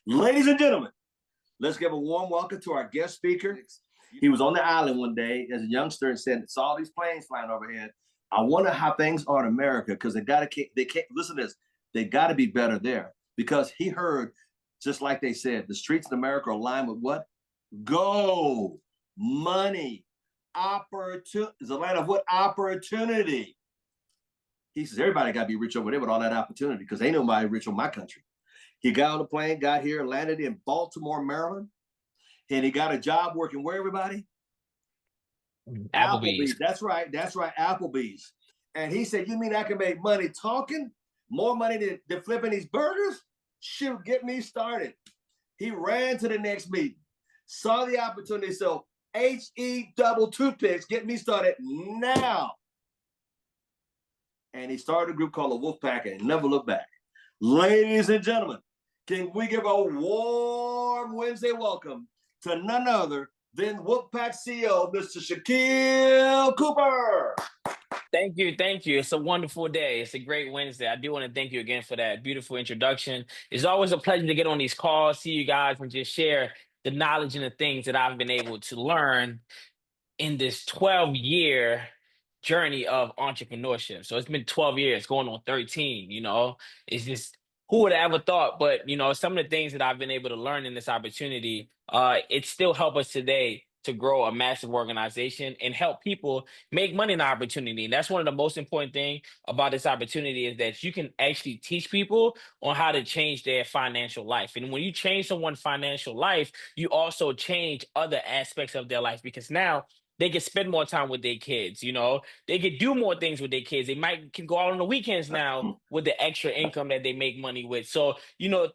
Ladies and gentlemen, let's give a warm welcome to our guest speaker. He was on the island one day as a youngster and said, saw these planes flying overhead. I wonder how things are in America because they can't listen to this. They got to be better there because he heard, just like they said, the streets in America are lined with what? Gold, money, opportunity. It's a land of what? Opportunity. He says, everybody got to be rich over there with all that opportunity because ain't nobody rich on my country. He got on the plane, got here, landed in Baltimore, Maryland, and he got a job working where, everybody? Applebee's. That's right, Applebee's. And he said, you mean I can make money talking? More money than flipping these burgers? Shoot, get me started. He ran to the next meeting, saw the opportunity, so HE double toothpicks, get me started now. And he started a group called the Wolfpack and never looked back. Ladies and gentlemen, can we give a warm Wednesday welcome to none other than Wolfpack CEO, Mr. Shakeel Cooper. Thank you. Thank you. It's a wonderful day. It's a great Wednesday. I do want to thank you again for that beautiful introduction. It's always a pleasure to get on these calls, see you guys, and just share the knowledge and the things that I've been able to learn in this 12-year journey of entrepreneurship. So it's been 12 years, going on 13, It's just who would have ever thought? But some of the things that I've been able to learn in this opportunity, it still help us today to grow a massive organization and help people make money in the opportunity. And that's one of the most important thing about this opportunity is that you can actually teach people on how to change their financial life. And when you change someone's financial life, you also change other aspects of their life because now they can spend more time with their kids, they can do more things with their kids. They can go out on the weekends now with the extra income that they make money with. So,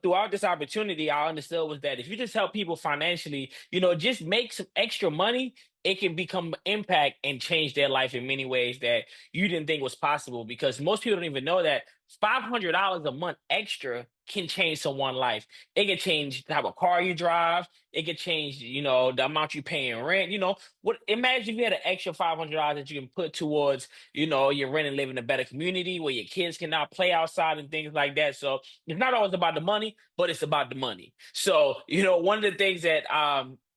throughout this opportunity, I understood was that if you just help people financially, just make some extra money, it can become impact and change their life in many ways that you didn't think was possible because most people don't even know that $500 a month extra can change someone's life. It can change the type of car you drive. It can change, the amount you pay in rent. Imagine if you had an extra $500 that you can put towards, your rent and live in a better community where your kids can now play outside and things like that. So it's not always about the money, but it's about the money. So, one of the things that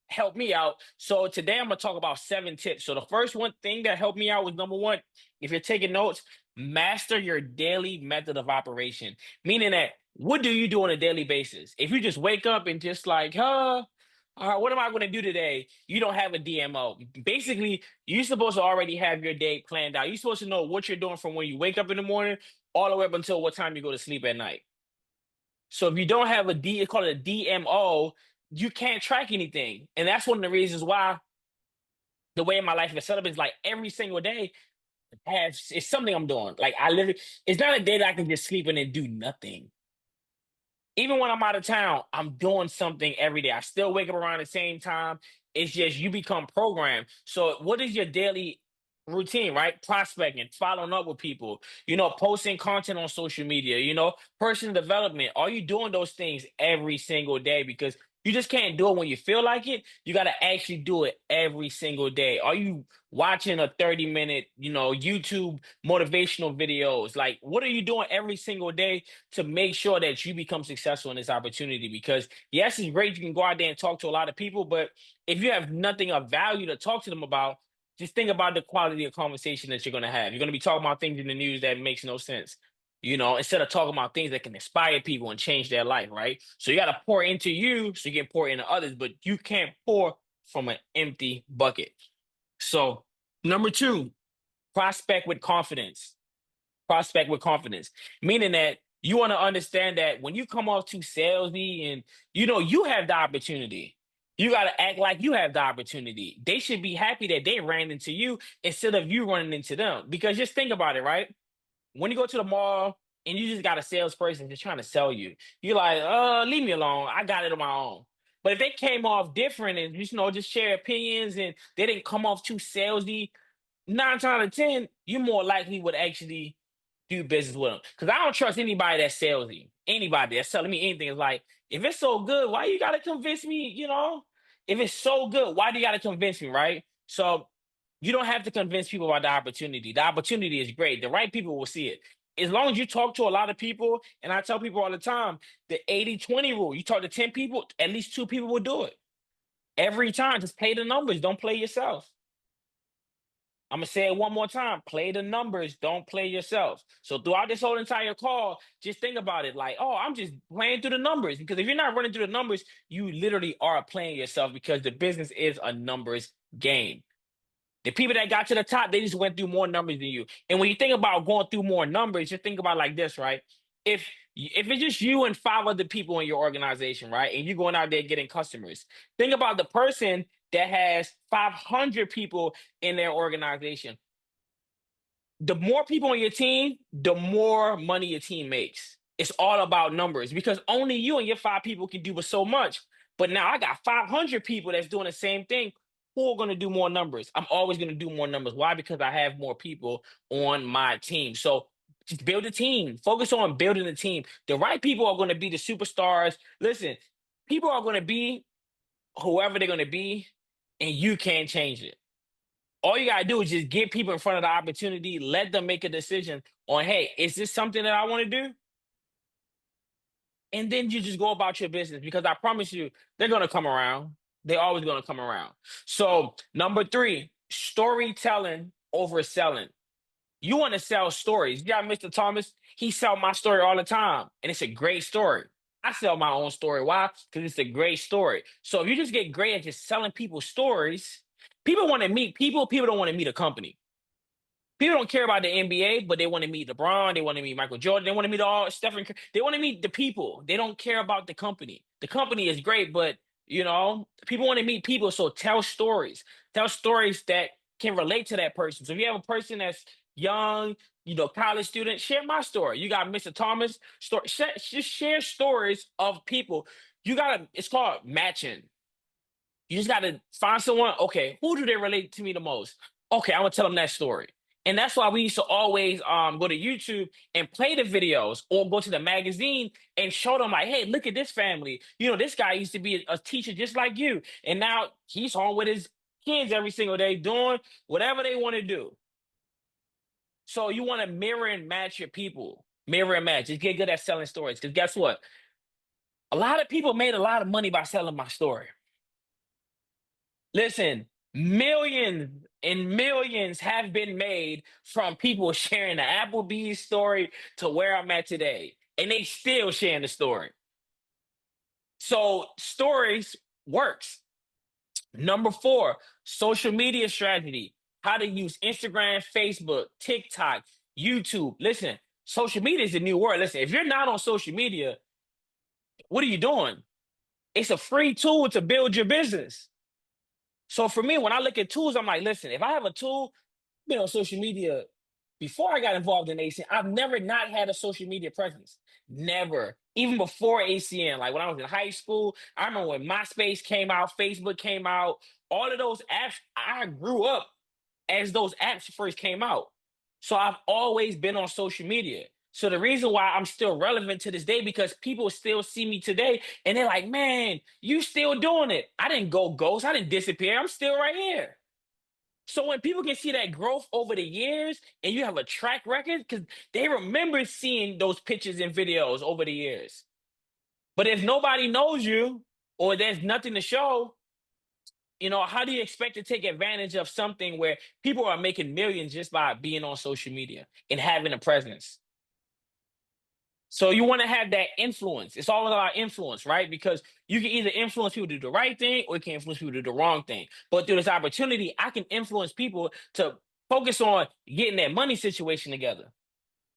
helped me out. So today I'm gonna talk about 7 tips. So the first one thing that helped me out was number one, if you're taking notes, master your daily method of operation. Meaning that what do you do on a daily basis? If you just wake up and just like, all right, what am I going to do today? You don't have a DMO. Basically, you're supposed to already have your day planned out. You're supposed to know what you're doing from when you wake up in the morning all the way up until what time you go to sleep at night. So if you don't have it's called a DMO, you can't track anything. And that's one of the reasons why the way my life is set up is like every single day it's something I'm doing. Like it's not a day that I can just sleep in and do nothing. Even when I'm out of town, I'm doing something every day. I still wake up around the same time. It's just you become programmed. So what is your daily routine, right? Prospecting, following up with people, posting content on social media, personal development. Are you doing those things every single day? Because you just can't do it when you feel like it. You got to actually do it every single day. Are you watching a 30-minute, YouTube motivational videos? Like, what are you doing every single day to make sure that you become successful in this opportunity? Because yes, it's great. You can go out there and talk to a lot of people, but if you have nothing of value to talk to them about, just think about the quality of conversation that you're going to have. You're going to be talking about things in the news that makes no sense, instead of talking about things that can inspire people and change their life, right? So you got to pour into you so you can pour into others, but you can't pour from an empty bucket. So number 2, prospect with confidence. Prospect with confidence, meaning that you want to understand that when you come off too salesy and, you have the opportunity. You got to act like you have the opportunity. They should be happy that they ran into you instead of you running into them. Because just think about it, right? When you go to the mall and you just got a salesperson just trying to sell you, you're like, leave me alone. I got it on my own. But if they came off different and just share opinions and they didn't come off too salesy, 9 times out of 10, you more likely would actually do business with them. Because I don't trust anybody that's salesy. Anybody that's telling me anything is like, if it's so good, why you gotta convince me? If it's so good, why do you gotta convince me, right? So you don't have to convince people about the opportunity. The opportunity is great. The right people will see it. as long as you talk to a lot of people, and I tell people all the time, the 80-20 rule, you talk to 10 people, at least 2 people will do it. Every time, just play the numbers, don't play yourself. I'm gonna say it one more time. Play the numbers, don't play yourself. So throughout this whole entire call, just think about it like, oh, I'm just playing through the numbers. Because if you're not running through the numbers, you literally are playing yourself because the business is a numbers game. The people that got to the top, they just went through more numbers than you. And when you think about going through more numbers, just think about it like this, right? If it's just you and 5 other people in your organization, right, and you're going out there getting customers, think about the person that has 500 people in their organization. The more people on your team, the more money your team makes. It's all about numbers because only you and your 5 people can do so much. But now I got 500 people that's doing the same thing. Who are going to do more numbers? I'm always going to do more numbers. Why? Because I have more people on my team. So just build a team. Focus on building a team. The right people are going to be the superstars. Listen, people are going to be whoever they're going to be, and you can't change it. All you gotta do is just get people in front of the opportunity, let them make a decision on, hey, is this something that I want to do? And then you just go about your business because I promise you, they're gonna come around. They're always gonna come around. So number 3, storytelling over selling. You want to sell stories. You got Mr. Thomas, he sell my story all the time, and it's a great story. I sell my own story. Why? Because it's a great story. So if you just get great at just selling people stories, people want to meet people. People don't want to meet a company. People don't care about the NBA, but they want to meet LeBron. They want to meet Michael Jordan. They want to meet all Stephen Curry. They want to meet the people. They don't care about the company. The company is great, but people want to meet people. So tell stories. Tell stories that can relate to that person. So if you have a person that's young, college student, share my story. You got Mr. Thomas story. Just share stories of people. It's called matching. You just got to find someone. Okay, who do they relate to me the most? Okay, I'm gonna tell them that story. And that's why we used to always go to YouTube and play the videos or go to the magazine and show them like, hey, look at this family. This guy used to be a teacher just like you. And now he's home with his kids every single day doing whatever they want to do. So you want to mirror and match your people. Mirror and match. Just get good at selling stories. Because guess what? A lot of people made a lot of money by selling my story. Listen, millions and millions have been made from people sharing the Applebee's story to where I'm at today. And they still sharing the story. So stories works. Number 4, social media strategy. How to use Instagram, Facebook, TikTok, YouTube. Listen, social media is the new word. Listen, if you're not on social media, what are you doing? It's a free tool to build your business. So for me, when I look at tools, I'm like, listen, if I have a tool, I've been on social media before I got involved in ACN. I've never not had a social media presence. Never. Even before ACN, like when I was in high school, I remember when MySpace came out, Facebook came out, all of those apps, I grew up as those apps first came out. So I've always been on social media. So the reason why I'm still relevant to this day, because people still see me today and they're like, man, you still doing it. I didn't go ghost. I didn't disappear. I'm still right here. So when people can see that growth over the years and you have a track record, because they remember seeing those pictures and videos over the years. But if nobody knows you or there's nothing to show, how do you expect to take advantage of something where people are making millions just by being on social media and having a presence? So you want to have that influence. It's all about influence, right? Because you can either influence people to do the right thing or you can influence people to do the wrong thing. But through this opportunity, I can influence people to focus on getting that money situation together.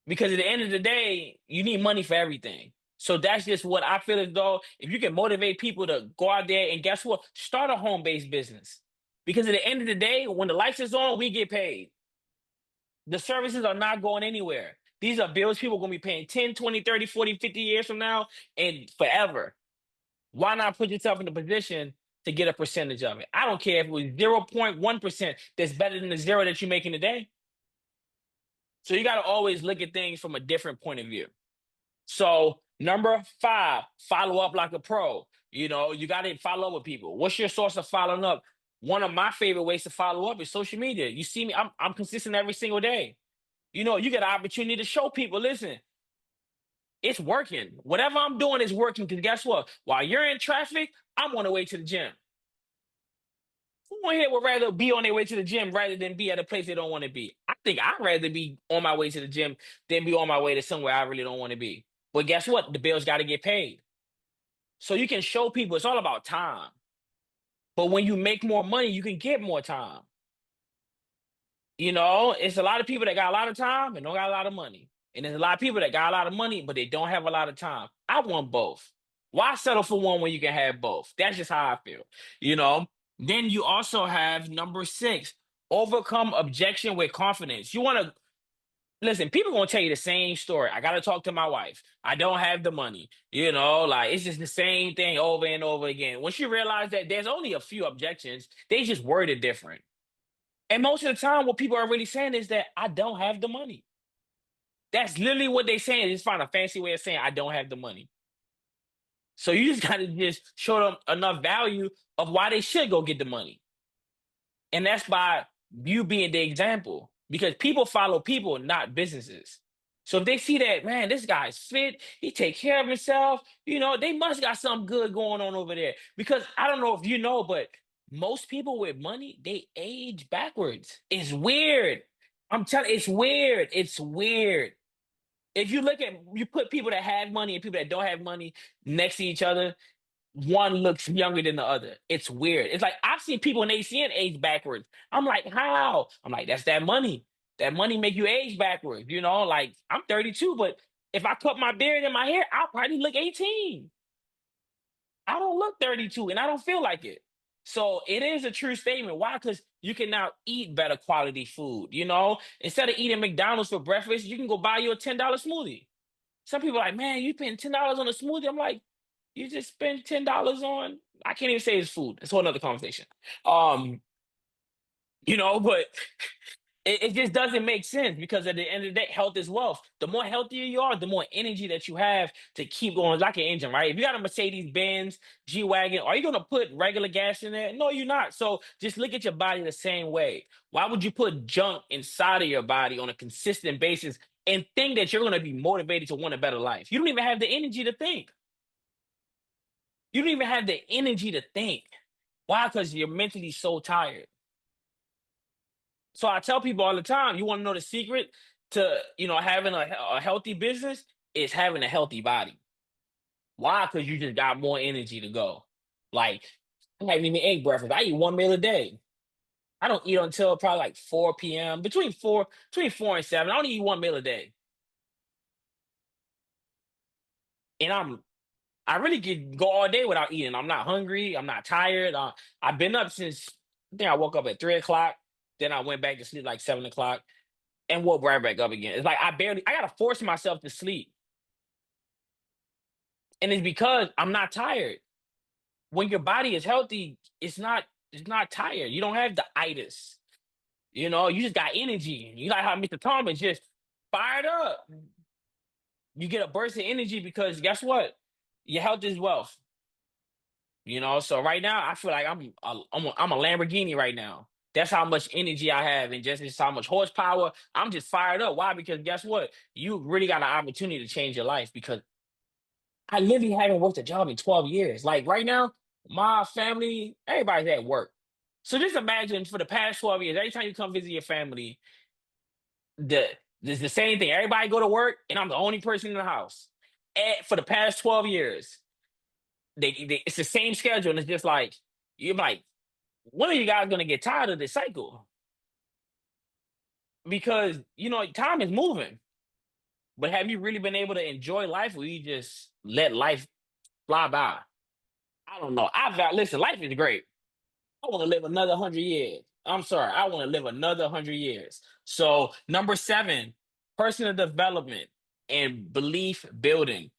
Because at the end of the day, you need money for everything. So that's just what I feel as though if you can motivate people to go out there and guess what? Start a home-based business. Because at the end of the day, when the lights is on, we get paid. The services are not going anywhere. These are bills people are going to be paying 10, 20, 30, 40, 50 years from now and forever. Why not put yourself in a position to get a percentage of it? I don't care if it was 0.1%, that's better than the zero that you're making today. So you got to always look at things from a different point of view. So number 5, follow up like a pro. You got to follow up with people. What's your source of following up? One of my favorite ways to follow up is social media. You see me, I'm consistent every single day. You know, you get an opportunity to show people, listen, it's working. Whatever I'm doing is working. Because guess what? While you're in traffic, I'm on the way to the gym. Who on here would rather be on their way to the gym rather than be at a place they don't want to be? I think I'd rather be on my way to the gym than be on my way to somewhere I really don't want to be. But guess what? The bills got to get paid. So you can show people it's all about time. But when you make more money, you can get more time. You know, it's a lot of people that got a lot of time and don't got a lot of money. And there's a lot of people that got a lot of money, but they don't have a lot of time. I want both. Why settle for one when you can have both? That's just how I feel. You know, then you also have number 6, overcome objection with confidence. You want to listen, people gonna tell you the same story. I gotta talk to my wife. I don't have the money. You know, like it's just the same thing over and over again. Once you realize that there's only a few objections, they just worded different. And most of the time, what people are really saying is that I don't have the money. That's literally what they're saying. They just find a fancy way of saying I don't have the money. So you just gotta just show them enough value of why they should go get the money. And that's by you being the example. Because people follow people, not businesses. So if they see that, man, this guy's fit, he take care of himself, you know, they must got something good going on over there. Because I don't know if you know, but most people with money, they age backwards. It's weird. I'm telling it's weird. It's weird. If you look at you put people that have money and people that don't have money next to each other, one looks younger than the other. It's weird. It's like I've seen people in ACN age backwards. I'm like, how? I'm like, that's that money. That money make you age backwards. You know, like I'm 32, but if I cut my beard and my hair, I'll probably look 18. I don't look 32 and I don't feel like it. So it is a true statement. Why? Because you can now eat better quality food. You know, instead of eating McDonald's for breakfast, you can go buy you a $10 smoothie. Some people are like, man, you spend $10 on a smoothie. I'm like, you just spend $10 on. I can't even say it's food. It's a whole nother conversation. Um, you know, but it just doesn't make sense because at the end of the day, health is wealth. The more healthier you are, the more energy that you have to keep going. It's like an engine, right? If you got a Mercedes Benz G Wagon, are you gonna put regular gas in there? No, you're not. So just look at your body the same way. Why would you put junk inside of your body on a consistent basis and think that you're gonna be motivated to want a better life? You don't even have the energy to think. You don't even have the energy to think. Why? Because you're mentally so tired. So I tell people all the time, you want to know the secret to, you know, having a healthy business is having a healthy body. Why? Because you just got more energy to go. Like, I haven't even ate breakfast. I eat one meal a day. I don't eat until probably like 4 p.m. Between 4 and 7. I only eat one meal a day. And I really could go all day without eating. I'm not hungry. I'm not tired. I've been up since I think I woke up at 3 o'clock. Then I went back to sleep like 7 o'clock and woke right back up again. It's like I gotta force myself to sleep. And it's because I'm not tired. When your body is healthy, it's not tired. You don't have the itis. You know, you just got energy. You like how Mr. Thomas just fired up. You get a burst of energy because guess what? Your health is wealth. You know, so right now I feel like I'm a Lamborghini right now. That's how much energy I have and just how much horsepower. I'm just fired up. Why? Because guess what? You really got an opportunity to change your life because I literally haven't worked a job in 12 years. Like right now, my family, everybody's at work. So just imagine for the past 12 years, every time you come visit your family, the it's the same thing. Everybody go to work and I'm the only person in the house. For the past 12 years, it's the same schedule, and it's just like you're like, when are you guys gonna get tired of this cycle? Because you know time is moving, but have you really been able to enjoy life, or you just let life fly by? I don't know. I've got listen. Life is great. I want to live another 100 years. I'm sorry. I want to live another 100 years. So number 7, personal development and belief building.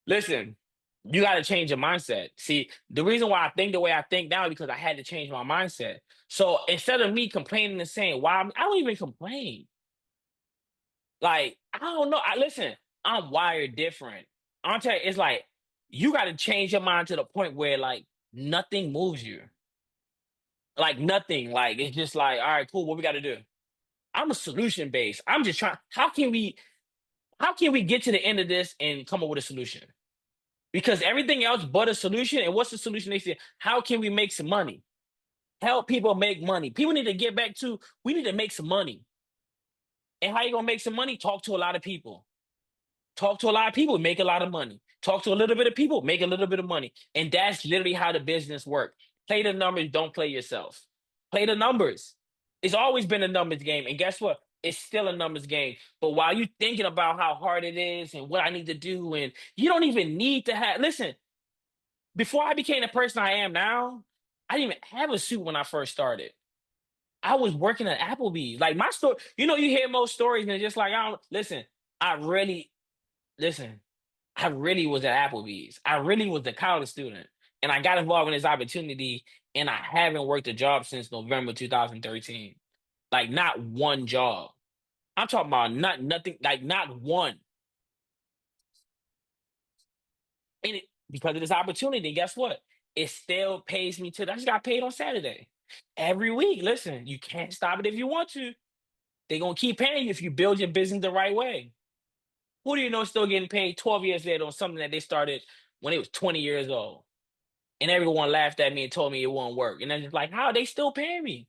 Listen, you got to change your mindset. See, the reason why I think the way I think now is because I had to change my mindset. So instead of me complaining and saying, why, I don't even complain. Like, I don't know. Listen, I'm wired different. I'm telling you, it's like, you got to change your mind to the point where, like, nothing moves you. Like, nothing. Like, it's just like, all right, cool. What we got to do? I'm a solution based. I'm just trying. How can we get to the end of this and come up with a solution? Because everything else but a solution. And what's the solution? They say, how can we make some money? Help people make money. People need to get back to, we need to make some money. And how you gonna make some money? Talk to a lot of people. Talk to a lot of people, make a lot of money. Talk to a little bit of people, make a little bit of money. And that's literally how the business works. Play the numbers, don't play yourself. Play the numbers. It's always been a numbers game. And guess what? It's still a numbers game. But while you thinking about how hard it is and what I need to do, and you don't even need to have, listen, before I became the person I am now, I didn't even have a suit when I first started. I was working at Applebee's. Like my story, you hear most stories and it's just like, I don't listen. I really listen. I really was at Applebee's. I really was a college student, and I got involved in this opportunity. And I haven't worked a job since November 2013. Like not one job. I'm talking about nothing. Like not one. And because of this opportunity, guess what? It still pays me to. I just got paid on Saturday every week. Listen, you can't stop it if you want to. They're gonna keep paying you if you build your business the right way. Who do you know is still getting paid 12 years later on something that they started when they was 20 years old? And everyone laughed at me and told me it won't work. And I'm just like, how are they still paying me?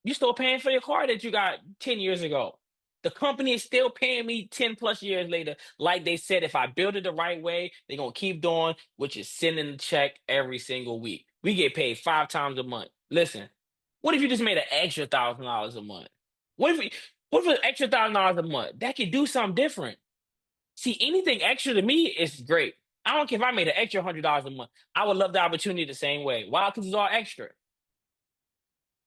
You still paying for your car that you got 10 years ago. The company is still paying me 10 plus years later. Like they said, if I build it the right way, they're gonna keep doing, which is sending the check every single week. We get paid 5 times a month. Listen, what if you just made an extra $1,000 a month? What if an extra $1,000 a month? That could do something different. See, anything extra to me is great. I don't care if I made an extra $100 a month. I would love the opportunity the same way. Why? Because it's all extra.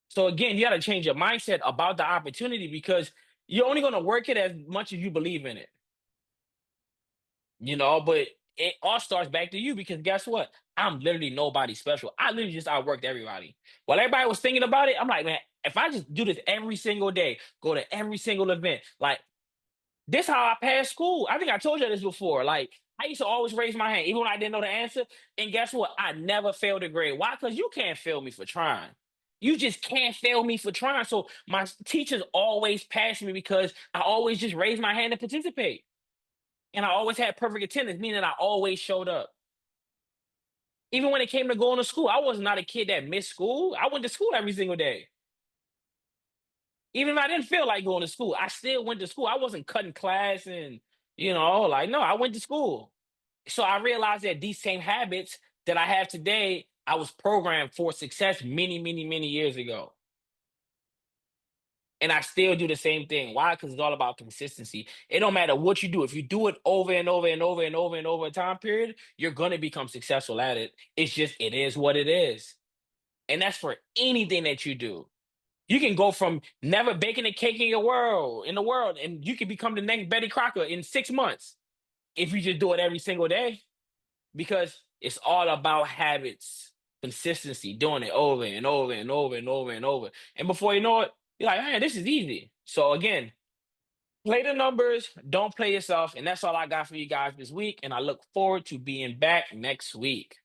So again, you got to change your mindset about the opportunity because you're only going to work it as much as you believe in it. But it all starts back to you because guess what? I'm literally nobody special. I literally just outworked everybody. While everybody was thinking about it, I'm like, man, if I just do this every single day, go to every single event, like this how I passed school. I think I told you this before. Like I used to always raise my hand, even when I didn't know the answer. And guess what? I never failed a grade. Why? Because you can't fail me for trying. You just can't fail me for trying. So my teachers always passed me because I always just raised my hand and participate. And I always had perfect attendance, meaning I always showed up. Even when it came to going to school, I was not a kid that missed school. I went to school every single day. Even if I didn't feel like going to school, I still went to school. I wasn't cutting class and, like, no, I went to school. So I realized that these same habits that I have today, I was programmed for success many, many, many years ago. And I still do the same thing. Why? Because it's all about consistency. It don't matter what you do. If you do it over and over and over and over and over a time period, you're going to become successful at it. It's just, it is what it is. And that's for anything that you do. You can go from never baking a cake in the world, and you can become the next Betty Crocker in 6 months if you just do it every single day. Because it's all about habits, consistency, doing it over and over and over and over and over. And before you know it, you're like, man, this is easy. So again, play the numbers, don't play yourself. And that's all I got for you guys this week. And I look forward to being back next week.